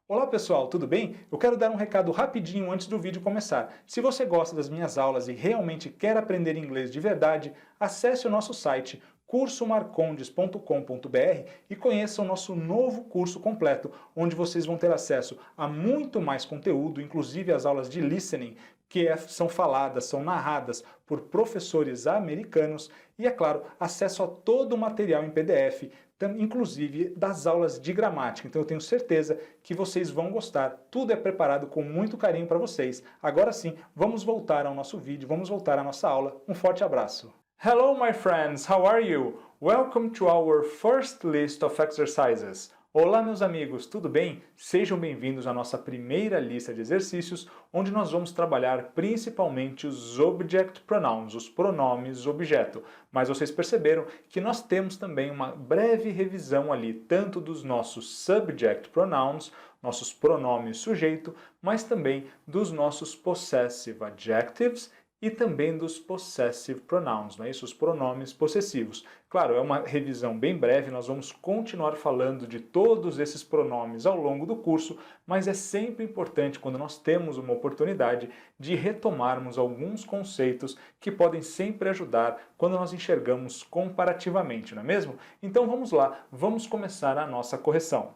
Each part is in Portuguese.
Olá pessoal, tudo bem? Eu quero dar um recado rapidinho antes do vídeo começar. Se você gosta das minhas aulas e realmente quer aprender inglês de verdade, acesse o nosso site cursomarcondes.com.br e conheça o nosso novo curso completo, onde vocês vão ter acesso a muito mais conteúdo, inclusive as aulas de listening, são faladas, são narradas por professores americanos e, é claro, acesso a todo o material em PDF, inclusive das aulas de gramática. Então eu tenho certeza que vocês vão gostar. Tudo é preparado com muito carinho para vocês. Agora sim, vamos voltar ao nosso vídeo, vamos voltar à nossa aula. Um forte abraço. Hello my friends, how are you? Welcome to our first list of exercises. Olá meus amigos, tudo bem? Sejam bem-vindos à nossa primeira lista de exercícios, onde nós vamos trabalhar principalmente os object pronouns, os pronomes objeto. Mas vocês perceberam que nós temos também uma breve revisão ali, tanto dos nossos subject pronouns, nossos pronomes sujeito, mas também dos nossos possessive adjectives e também dos possessive pronouns, não é isso? Os pronomes possessivos. Claro, é uma revisão bem breve, nós vamos continuar falando de todos esses pronomes ao longo do curso, mas é sempre importante quando nós temos uma oportunidade de retomarmos alguns conceitos que podem sempre ajudar quando nós enxergamos comparativamente, não é mesmo? Então vamos lá, vamos começar a nossa correção.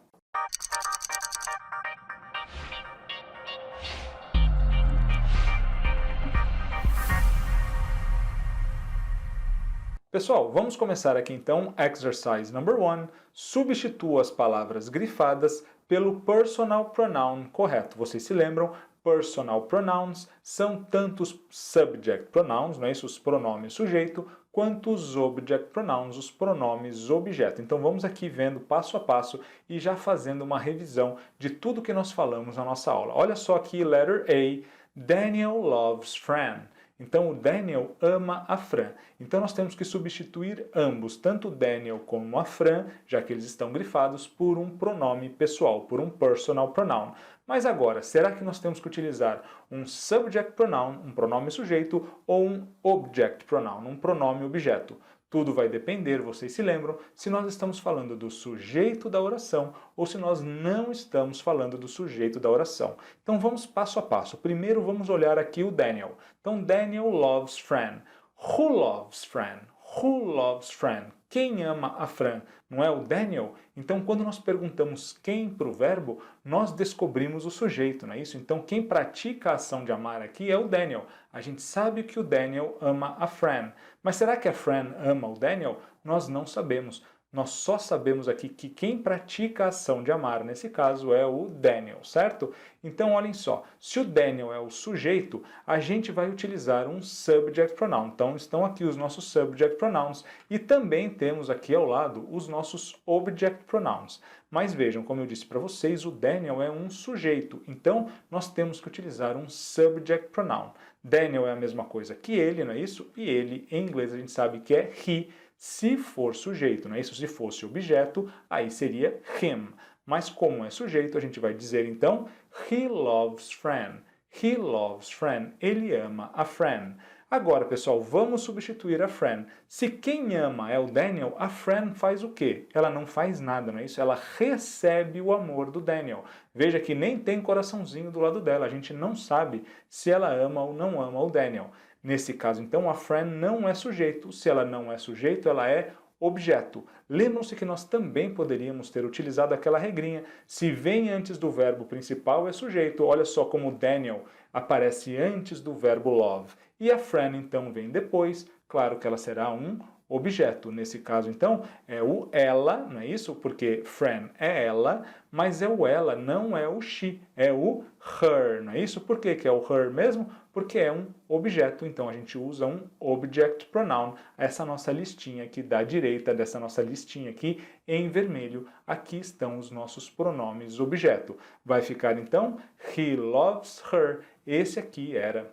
Pessoal, vamos começar aqui então, exercise number 1, substitua as palavras grifadas pelo personal pronoun correto. Vocês se lembram, personal pronouns são tanto os subject pronouns, não é isso, os pronomes sujeito, quanto os object pronouns, os pronomes objeto. Então vamos aqui vendo passo a passo e já fazendo uma revisão de tudo que nós falamos na nossa aula. Olha só aqui, letter A, Daniel loves Fran. Então o Daniel ama a Fran. Então nós temos que substituir ambos, tanto o Daniel como a Fran, já que eles estão grifados, por um pronome pessoal, por um personal pronoun. Mas agora, será que nós temos que utilizar um subject pronoun, um pronome sujeito, ou um object pronoun, um pronome objeto? Tudo vai depender, vocês se lembram, se nós estamos falando do sujeito da oração ou se nós não estamos falando do sujeito da oração. Então vamos passo a passo. Primeiro vamos olhar aqui o Daniel. Então Daniel loves Fran. Who loves Fran? Who loves Fran? Quem ama a Fran? Não é o Daniel? Então, quando nós perguntamos quem para o verbo, nós descobrimos o sujeito, não é isso? Então, quem pratica a ação de amar aqui é o Daniel. A gente sabe que o Daniel ama a Fran. Mas será que a Fran ama o Daniel? Nós não sabemos. Nós só sabemos aqui que quem pratica a ação de amar, nesse caso, é o Daniel, certo? Então, olhem só, se o Daniel é o sujeito, a gente vai utilizar um subject pronoun. Então, estão aqui os nossos subject pronouns e também temos aqui ao lado os nossos object pronouns. Mas vejam, como eu disse para vocês, o Daniel é um sujeito, então nós temos que utilizar um subject pronoun. Daniel é a mesma coisa que ele, não é isso? E ele, em inglês, a gente sabe que é he, se for sujeito, não é isso? Se fosse objeto, aí seria him. Mas como é sujeito, a gente vai dizer então, he loves Fran. He loves Fran. Ele ama a Fran. Agora, pessoal, vamos substituir a Fran. Se quem ama é o Daniel, a Fran faz o quê? Ela não faz nada, não é isso? Ela recebe o amor do Daniel. Veja que nem tem coraçãozinho do lado dela. A gente não sabe se ela ama ou não ama o Daniel. Nesse caso, então, a Fran não é sujeito. Se ela não é sujeito, ela é objeto. Lembram-se que nós também poderíamos ter utilizado aquela regrinha. Se vem antes do verbo principal, é sujeito. Olha só como Daniel aparece antes do verbo love. E a Fran, então, vem depois. Claro que ela será um objeto. Nesse caso, então, é o ela, não é isso? Porque Fran é ela, mas é o ela, não é o she. É o her, não é isso? Por que é o her mesmo? Porque é um objeto, então a gente usa um object pronoun. Essa nossa listinha aqui da direita, dessa nossa listinha aqui em vermelho, aqui estão os nossos pronomes objeto. Vai ficar então, he loves her. Esse aqui era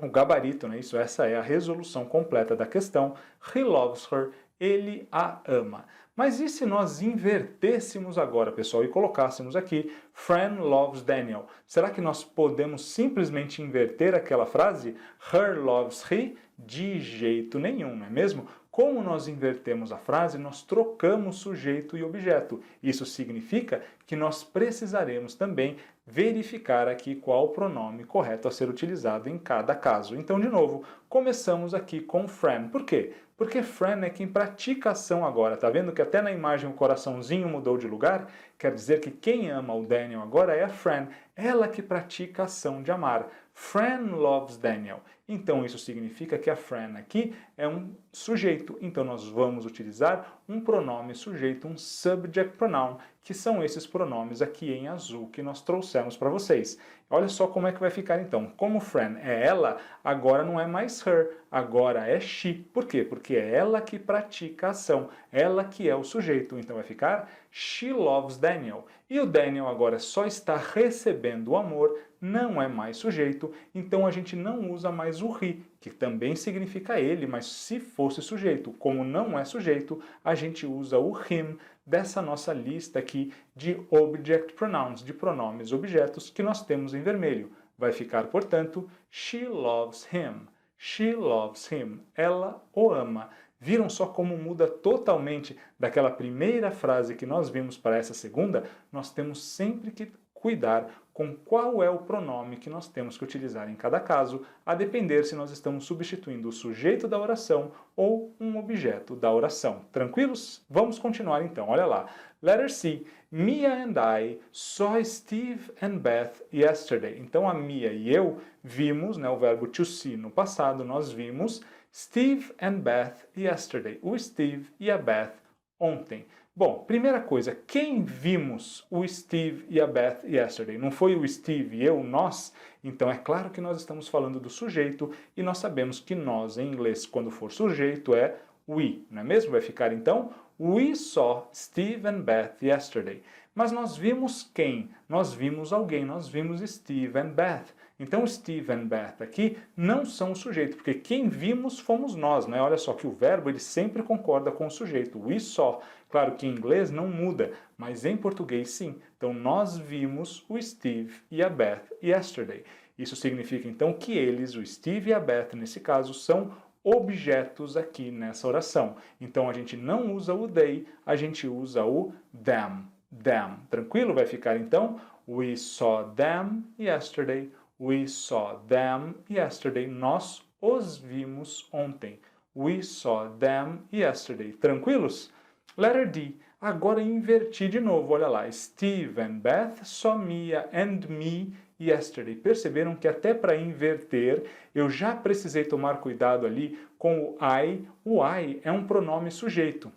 o gabarito, né? Isso, essa é a resolução completa da questão. He loves her. Ele a ama. Mas e se nós invertêssemos agora, pessoal, e colocássemos aqui Fran loves Daniel? Será que nós podemos simplesmente inverter aquela frase? Her loves he? De jeito nenhum, não é mesmo? Como nós invertemos a frase, nós trocamos sujeito e objeto. Isso significa que nós precisaremos também verificar aqui qual o pronome correto a ser utilizado em cada caso. Então, de novo, começamos aqui com friend. Por quê? Porque friend é quem pratica a ação agora. Tá vendo que até na imagem o coraçãozinho mudou de lugar? Quer dizer que quem ama o Daniel agora é a friend. Ela que pratica a ação de amar. Friend loves Daniel. Então isso significa que a friend aqui é um sujeito. Então nós vamos utilizar um pronome sujeito, um subject pronoun, que são esses pronomes aqui em azul que nós trouxemos para vocês. Olha só como é que vai ficar então. Como friend é ela, agora não é mais her, agora é she. Por quê? Porque é ela que pratica a ação, ela que é o sujeito. Então vai ficar she loves Daniel. E o Daniel agora só está recebendo o amor, não é mais sujeito, então a gente não usa mais o he, que também significa ele, mas se fosse sujeito. Como não é sujeito, a gente usa o him dessa nossa lista aqui de object pronouns, de pronomes objetos que nós temos em vermelho. Vai ficar, portanto, she loves him. She loves him. Ela o ama. Viram só como muda totalmente daquela primeira frase que nós vimos para essa segunda? Nós temos sempre que cuidar com qual é o pronome que nós temos que utilizar em cada caso, a depender se nós estamos substituindo o sujeito da oração ou um objeto da oração. Tranquilos? Vamos continuar então, olha lá. Letter C. Mia and I saw Steve and Beth yesterday. Então a Mia e eu vimos, né, o verbo to see no passado, nós vimos Steve and Beth yesterday. O Steve e a Beth ontem. Bom, primeira coisa, quem vimos o Steve e a Beth yesterday? Não foi o Steve e eu, nós? Então é claro que nós estamos falando do sujeito e nós sabemos que nós, em inglês, quando for sujeito, é we, não é mesmo? Vai ficar então, we saw Steve and Beth yesterday. Mas nós vimos quem? Nós vimos alguém, nós vimos Steve and Beth. Então Steve and Beth aqui não são o sujeito, porque quem vimos fomos nós, né? Olha só que o verbo ele sempre concorda com o sujeito. We saw. Claro que em inglês não muda, mas em português sim. Então nós vimos o Steve e a Beth yesterday. Isso significa então que eles, o Steve e a Beth nesse caso, são objetos aqui nessa oração. Então a gente não usa o they, a gente usa o them. Them. Tranquilo? Vai ficar então we saw them yesterday. We saw them yesterday. Nós os vimos ontem. We saw them yesterday. Tranquilos? Letter D. Agora inverti de novo. Olha lá. Steve and Beth saw Mia and me yesterday. Perceberam que até para inverter, eu já precisei tomar cuidado ali com o I. O I é um pronome sujeito.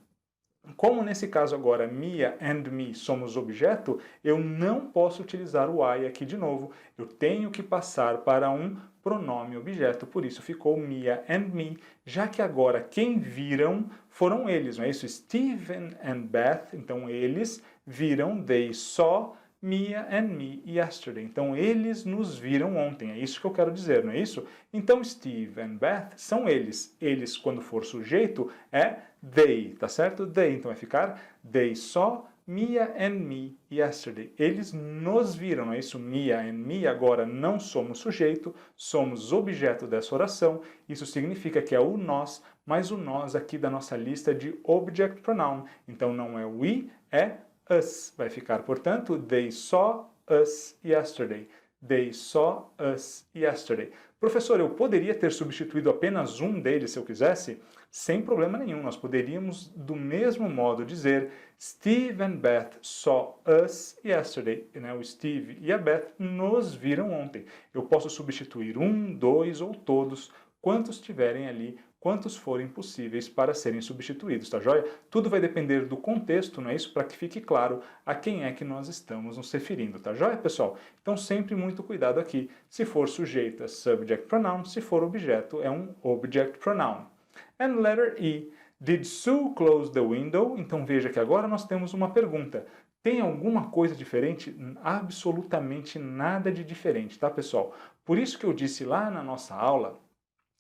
Como nesse caso agora Mia and me somos objeto, eu não posso utilizar o I aqui de novo. Eu tenho que passar para um pronome objeto, por isso ficou Mia and me, já que agora quem viram foram eles, não é isso? Stephen and Beth, então eles viram, they saw Mia and me yesterday. Então eles nos viram ontem, é isso que eu quero dizer, não é isso? Então Steve and Beth são eles. Eles, quando for sujeito, é they, tá certo? They, então vai ficar they saw Mia and me yesterday. Eles nos viram, não é isso? Mia and me, agora não somos sujeito, somos objeto dessa oração. Isso significa que é o nós, mas o nós aqui da nossa lista de object pronoun. Então não é we, é us. Vai ficar, portanto, they saw us yesterday. They saw us yesterday. Professor, eu poderia ter substituído apenas um deles se eu quisesse? Sem problema nenhum. Nós poderíamos, do mesmo modo, dizer Steve and Beth saw us yesterday. Né? O Steve e a Beth nos viram ontem. Eu posso substituir um, dois ou todos, quantos tiverem ali, quantos forem possíveis para serem substituídos, tá joia? Tudo vai depender do contexto, não é isso? Para que fique claro a quem é que nós estamos nos referindo, tá joia, pessoal? Então sempre muito cuidado aqui. Se for sujeito é subject pronoun, se for objeto é um object pronoun. And letter E. Did Sue close the window? Então veja que agora nós temos uma pergunta. Tem alguma coisa diferente? Absolutamente nada de diferente, tá, pessoal? Por isso que eu disse lá na nossa aula,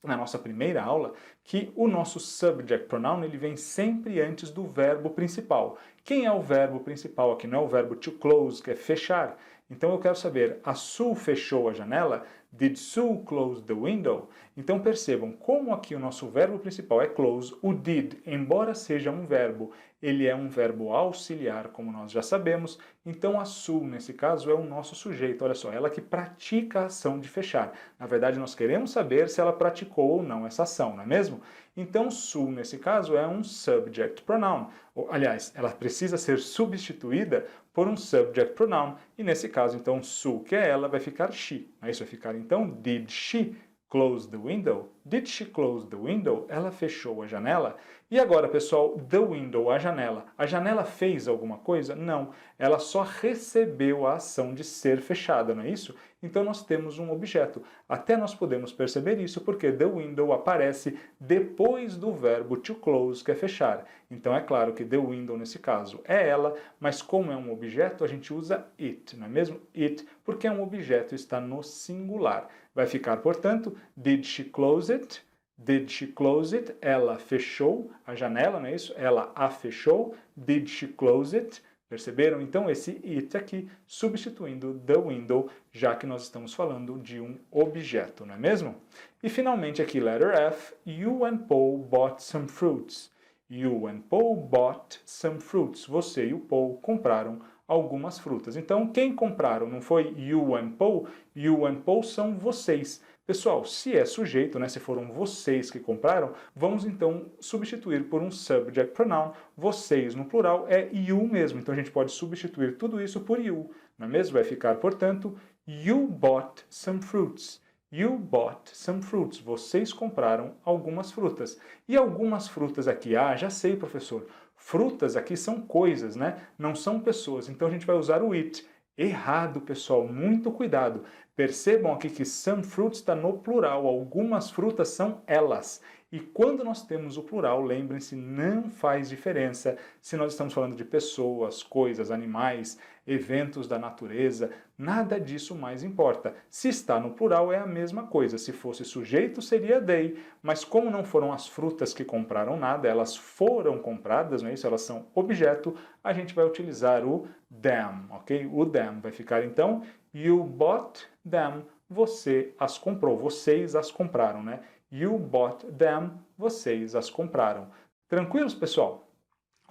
na nossa primeira aula, que o nosso subject pronoun ele vem sempre antes do verbo principal. Quem é o verbo principal aqui? Não é o verbo to close, que é fechar. Então eu quero saber, a Sue fechou a janela? Did Sue close the window? Então percebam, como aqui o nosso verbo principal é close, o did, embora seja um verbo, ele é um verbo auxiliar, como nós já sabemos, então a Sue, nesse caso, é o nosso sujeito. Olha só, ela que pratica a ação de fechar. Na verdade, nós queremos saber se ela praticou ou não essa ação, não é mesmo? Então, Sue, nesse caso, é um subject pronoun. Aliás, ela precisa ser substituída por um subject pronoun. E nesse caso, então, Sue, que é ela, vai ficar she. Isso vai ficar, então, did she close the window? Did she close the window? Ela fechou a janela? E agora, pessoal, the window, a janela. A janela fez alguma coisa? Não. Ela só recebeu a ação de ser fechada, não é isso? Então nós temos um objeto. Até nós podemos perceber isso porque the window aparece depois do verbo to close, que é fechar. Então é claro que the window, nesse caso, é ela, mas como é um objeto, a gente usa it, não é mesmo? It, porque é um objeto, está no singular. Vai ficar, portanto, did she close it? Did she close it? Ela fechou a janela, não é isso? Ela a fechou. Did she close it? Perceberam? Então, esse it aqui substituindo the window, já que nós estamos falando de um objeto, não é mesmo? E finalmente aqui, letter F, you and Paul bought some fruits. You and Paul bought some fruits. Você e o Paul compraram algumas frutas. Então, quem compraram não foi you and Paul? You and Paul são vocês. Pessoal, se é sujeito, né, se foram vocês que compraram, vamos então substituir por um subject pronoun. Vocês no plural é you mesmo. Então a gente pode substituir tudo isso por you. Não é mesmo? Vai ficar, portanto, you bought some fruits. You bought some fruits. Vocês compraram algumas frutas. E algumas frutas aqui, já sei, professor. Frutas aqui são coisas, né? Não são pessoas. Então a gente vai usar o it. Errado, pessoal, muito cuidado. Percebam aqui que some fruits está no plural, algumas frutas são elas. E quando nós temos o plural, lembrem-se, não faz diferença se nós estamos falando de pessoas, coisas, animais, eventos da natureza, nada disso mais importa. Se está no plural é a mesma coisa, se fosse sujeito seria they, mas como não foram as frutas que compraram nada, elas foram compradas, não é isso? Elas são objeto, a gente vai utilizar o them, ok? O them vai ficar então, you bought them, você as comprou, vocês as compraram, né? You bought them, vocês as compraram. Tranquilos, pessoal?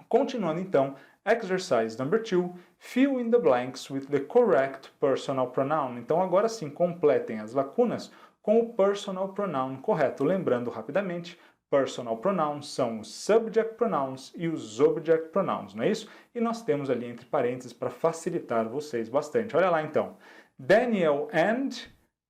Continuando então, exercise number 2, fill in the blanks with the correct personal pronoun. Então agora sim, completem as lacunas com o personal pronoun correto. Lembrando rapidamente, personal pronouns são os subject pronouns e os object pronouns, não é isso? E nós temos ali entre parênteses para facilitar vocês bastante. Olha lá então. Daniel and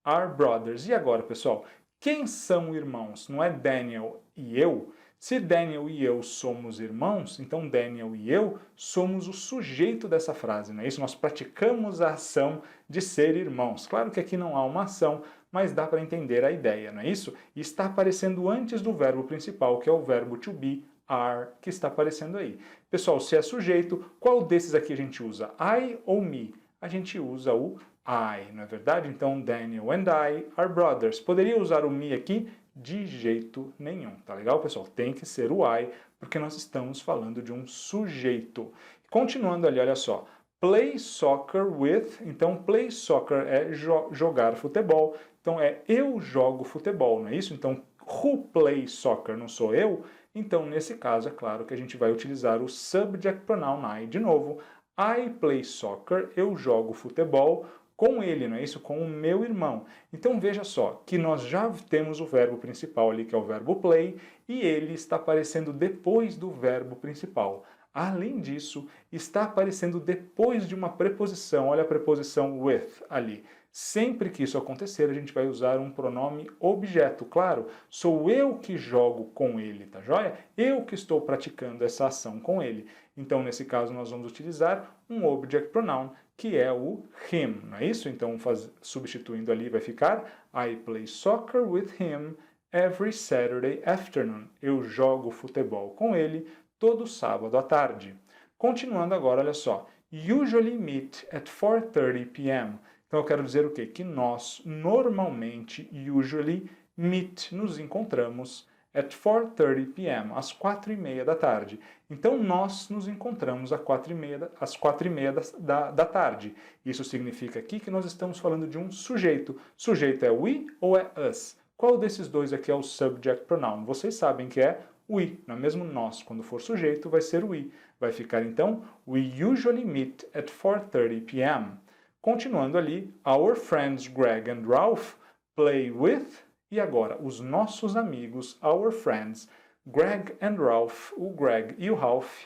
are brothers. E agora, pessoal? Quem são irmãos? Não é Daniel e eu? Se Daniel e eu somos irmãos, então Daniel e eu somos o sujeito dessa frase, não é isso? Nós praticamos a ação de ser irmãos. Claro que aqui não há uma ação, mas dá para entender a ideia, não é isso? E está aparecendo antes do verbo principal, que é o verbo to be, are, que está aparecendo aí. Pessoal, se é sujeito, qual desses aqui a gente usa? I ou me? A gente usa o I, não é verdade? Então, Daniel and I are brothers. Poderia usar o me aqui? De jeito nenhum, tá legal, pessoal? Tem que ser o I, porque nós estamos falando de um sujeito. Continuando ali, olha só. Play soccer with, então play soccer é jogar futebol. Então é eu jogo futebol, não é isso? Então, who plays soccer não sou eu? Então, nesse caso, é claro que a gente vai utilizar o subject pronoun I de novo. I play soccer, eu jogo futebol com ele, não é isso? Com o meu irmão. Então veja só, que nós já temos o verbo principal ali, que é o verbo play, e ele está aparecendo depois do verbo principal. Além disso, está aparecendo depois de uma preposição, olha a preposição with ali. Sempre que isso acontecer, a gente vai usar um pronome objeto. Claro, sou eu que jogo com ele, tá joia? Eu que estou praticando essa ação com ele. Então, nesse caso, nós vamos utilizar um object pronoun, que é o him, não é isso? Então, substituindo ali, vai ficar I play soccer with him every Saturday afternoon. Eu jogo futebol com ele todo sábado à tarde. Continuando agora, olha só. Usually meet at 4:30 p.m. Então, eu quero dizer o quê? Que nós, normalmente, usually, meet, nos encontramos at 4:30 p.m., às 4:30 da tarde. Então, nós nos encontramos às 4:30 da tarde. Isso significa aqui que nós estamos falando de um sujeito. Sujeito é we ou é us? Qual desses dois aqui é o subject pronoun? Vocês sabem que é we, não é mesmo nós? Quando for sujeito, vai ser we. Vai ficar, então, we usually meet at 4:30 p.m. Continuando ali, our friends Greg and Ralph play with... E agora, os nossos amigos, our friends, Greg and Ralph, o Greg e o Ralph,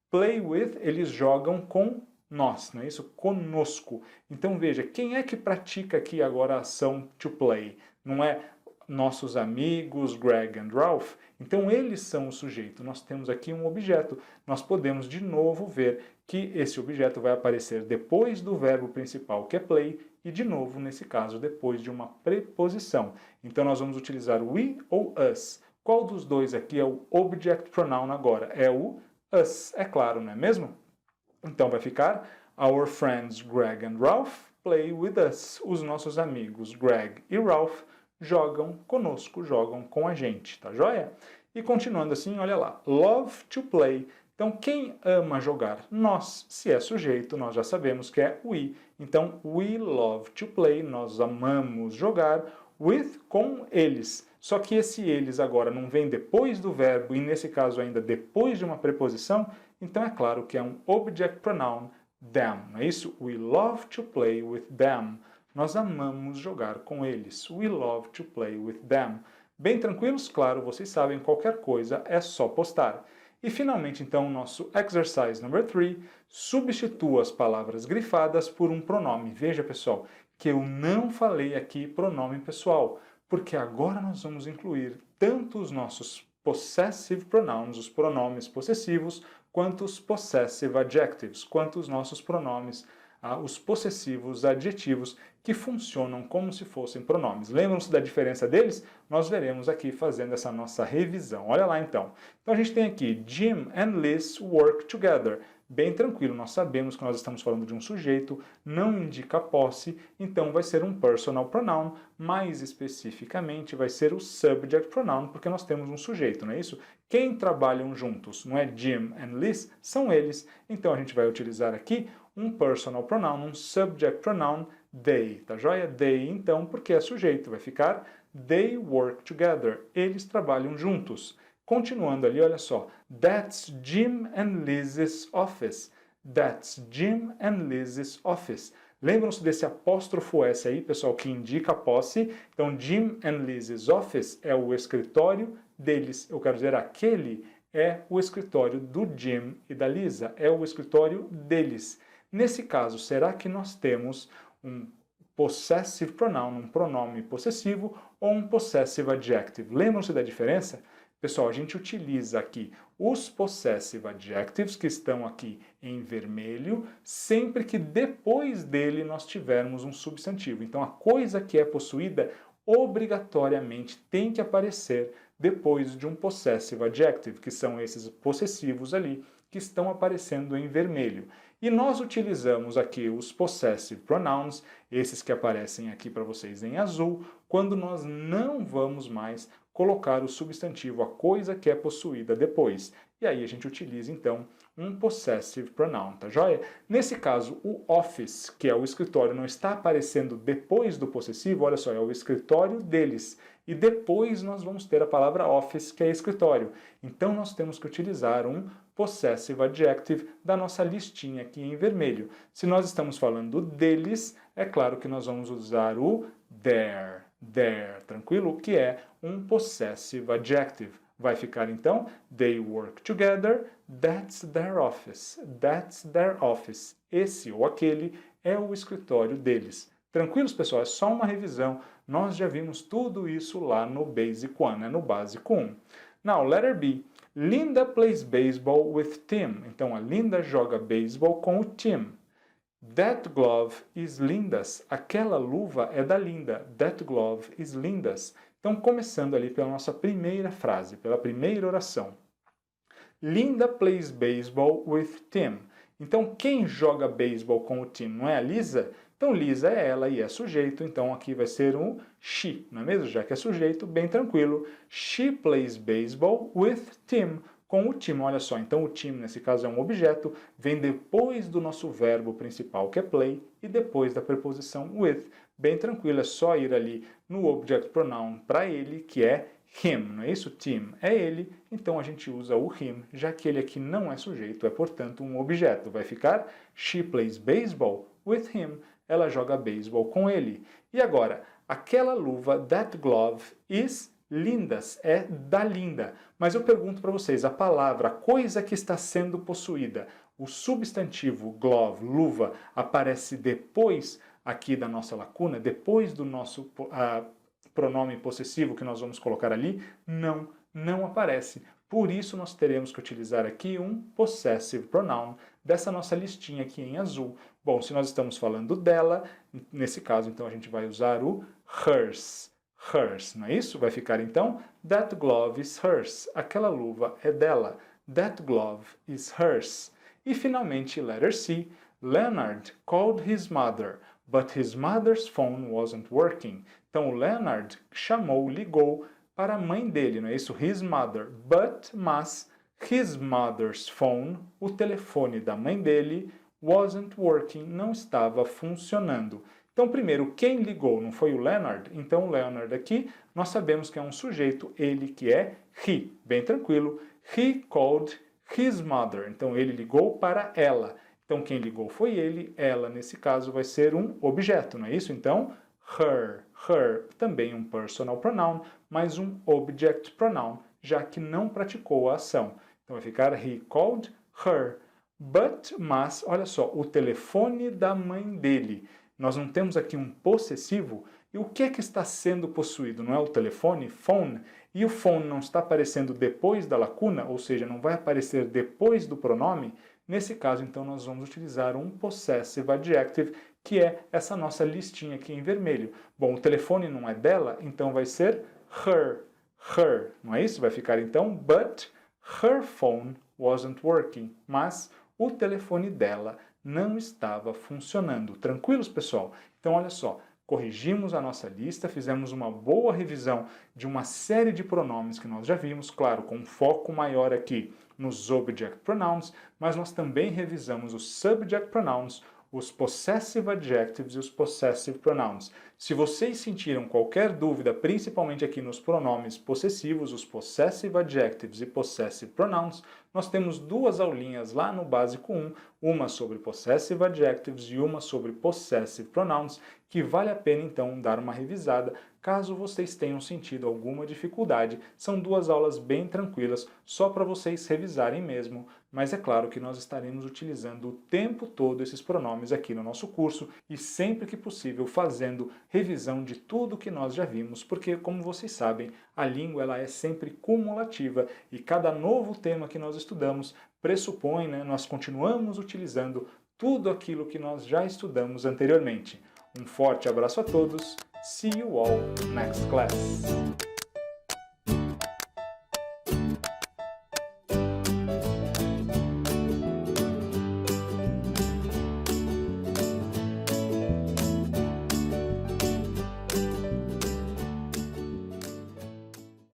play with, eles jogam com nós, não é isso? Conosco. Então veja, quem é que pratica aqui agora a ação to play? Não é nossos amigos, Greg and Ralph? Então eles são o sujeito. Nós temos aqui um objeto. Nós podemos de novo ver que esse objeto vai aparecer depois do verbo principal, que é play, e de novo, nesse caso, depois de uma preposição. Então nós vamos utilizar o we ou us. Qual dos dois aqui é o object pronoun agora? É o us, é claro, não é mesmo? Então vai ficar our friends Greg and Ralph play with us. Os nossos amigos Greg e Ralph jogam conosco, jogam com a gente, tá joia? E continuando assim, olha lá, love to play. Então, quem ama jogar? Nós. Se é sujeito, nós já sabemos que é we. Então, we love to play, nós amamos jogar with, com eles. Só que esse eles agora não vem depois do verbo, e nesse caso ainda depois de uma preposição, então é claro que é um object pronoun, them, não é isso? We love to play with them. Nós amamos jogar com eles. We love to play with them. Bem tranquilos? Claro, vocês sabem, qualquer coisa é só postar. E finalmente, então, o nosso exercise number 3, substitua as palavras grifadas por um pronome. Veja, pessoal, que eu não falei aqui pronome pessoal, porque agora nós vamos incluir tanto os nossos possessive pronouns, os pronomes possessivos, quanto os possessive adjectives, quanto os nossos pronomes, os possessivos adjetivos, que funcionam como se fossem pronomes. Lembram-se da diferença deles? Nós veremos aqui fazendo essa nossa revisão. Olha lá então. Então a gente tem aqui Jim and Liz work together. Bem tranquilo, nós sabemos que nós estamos falando de um sujeito, não indica posse, então vai ser um personal pronoun, mais especificamente vai ser o subject pronoun, porque nós temos um sujeito, não é isso? Quem trabalham juntos, não é Jim and Liz, são eles. Então a gente vai utilizar aqui um personal pronoun, um subject pronoun, they, tá joia? They, então, porque é sujeito, vai ficar they work together, eles trabalham juntos. Continuando ali, olha só, that's Jim and Liz's office. That's Jim and Liz's office. Lembram-se desse apóstrofo S aí, pessoal, que indica a posse? Então, Jim and Liz's office é o escritório deles. Eu quero dizer, aquele é o escritório do Jim e da Lisa. É o escritório deles. Nesse caso, será que nós temos um possessive pronoun, um pronome possessivo, ou um possessive adjective? Lembram-se da diferença? Pessoal, a gente utiliza aqui os possessive adjectives, que estão aqui em vermelho, sempre que depois dele nós tivermos um substantivo. Então, a coisa que é possuída obrigatoriamente tem que aparecer depois de um possessive adjective, que são esses possessivos ali, que estão aparecendo em vermelho. E nós utilizamos aqui os possessive pronouns, esses que aparecem aqui para vocês em azul, quando nós não vamos mais colocar o substantivo, a coisa que é possuída depois. E aí a gente utiliza, então, um possessive pronoun, tá joia? Nesse caso, o office, que é o escritório, não está aparecendo depois do possessivo, olha só, é o escritório deles. E depois nós vamos ter a palavra office, que é escritório. Então nós temos que utilizar um possessive adjective da nossa listinha aqui em vermelho. Se nós estamos falando deles, é claro que nós vamos usar o their, tranquilo? Que é um possessive adjective. Vai ficar então, they work together, that's their office. That's their office. Esse ou aquele é o escritório deles. Tranquilos, pessoal? É só uma revisão. Nós já vimos tudo isso lá no Basic 1, né? No Básico 1. Now, letter B. Linda plays baseball with Tim. Então, a Linda joga beisebol com o Tim. That glove is Linda's. Aquela luva é da Linda. That glove is Linda's. Então, começando ali pela nossa primeira frase, pela primeira oração. Linda plays baseball with Tim. Então, quem joga beisebol com o Tim? Não é a Lisa? Então Lisa é ela e é sujeito, então aqui vai ser um she, não é mesmo? Já que é sujeito, bem tranquilo. She plays baseball with Tim. Com o Tim, olha só, então o Tim nesse caso é um objeto, vem depois do nosso verbo principal que é play e depois da preposição with. Bem tranquilo, é só ir ali no object pronoun para ele, que é him, não é isso? Tim é ele, então a gente usa o him, já que ele aqui não é sujeito, é portanto um objeto. Vai ficar she plays baseball with him. Ela joga beisebol com ele. E agora, aquela luva, that glove is Lindas, é da Linda. Mas eu pergunto para vocês, a palavra, a coisa que está sendo possuída, o substantivo glove, luva, aparece depois aqui da nossa lacuna, depois do nosso pronome possessivo que nós vamos colocar ali? Não, não aparece. Por isso nós teremos que utilizar aqui um possessive pronoun dessa nossa listinha aqui em azul. Bom, se nós estamos falando dela, nesse caso então a gente vai usar o hers. Hers, não é isso? Vai ficar então, that glove is hers. Aquela luva é dela. That glove is hers. E finalmente, letter C, Leonard called his mother, but his mother's phone wasn't working. Então, o Leonard chamou, ligou para a mãe dele, não é isso? His mother, mas, his mother's phone, o telefone da mãe dele, wasn't working, não estava funcionando. Então, primeiro, quem ligou não foi o Leonard? Então, o Leonard aqui, nós sabemos que é um sujeito, ele que é he. Bem tranquilo. He called his mother. Então, ele ligou para ela. Então, quem ligou foi ele. Ela, nesse caso, vai ser um objeto, não é isso? Então, her. Her, também um personal pronoun, mas um object pronoun, já que não praticou a ação. Então, vai ficar he called her. Mas, olha só, o telefone da mãe dele. Nós não temos aqui um possessivo, e o que é que está sendo possuído? Não é o telefone, phone, e o phone não está aparecendo depois da lacuna, ou seja, não vai aparecer depois do pronome? Nesse caso, então, nós vamos utilizar um possessive adjective, que é essa nossa listinha aqui em vermelho. Bom, o telefone não é dela, então vai ser her, her, não é isso? Vai ficar então, but her phone wasn't working, mas o telefone dela não estava funcionando. Tranquilos, pessoal? Então, olha só, corrigimos a nossa lista, fizemos uma boa revisão de uma série de pronomes que nós já vimos, claro, com um foco maior aqui nos object pronouns, mas nós também revisamos os subject pronouns, os possessive adjectives e os possessive pronouns. Se vocês sentiram qualquer dúvida, principalmente aqui nos pronomes possessivos, os possessive adjectives e possessive pronouns, nós temos duas aulinhas lá no Básico 1, uma sobre possessive adjectives e uma sobre possessive pronouns, que vale a pena então dar uma revisada, caso vocês tenham sentido alguma dificuldade. São duas aulas bem tranquilas, só para vocês revisarem mesmo, mas é claro que nós estaremos utilizando o tempo todo esses pronomes aqui no nosso curso e sempre que possível fazendo revisão de tudo que nós já vimos, porque como vocês sabem, a língua ela é sempre cumulativa e cada novo tema que nós estudamos pressupõe, nós continuamos utilizando tudo aquilo que nós já estudamos anteriormente. Um forte abraço a todos, see you all next class!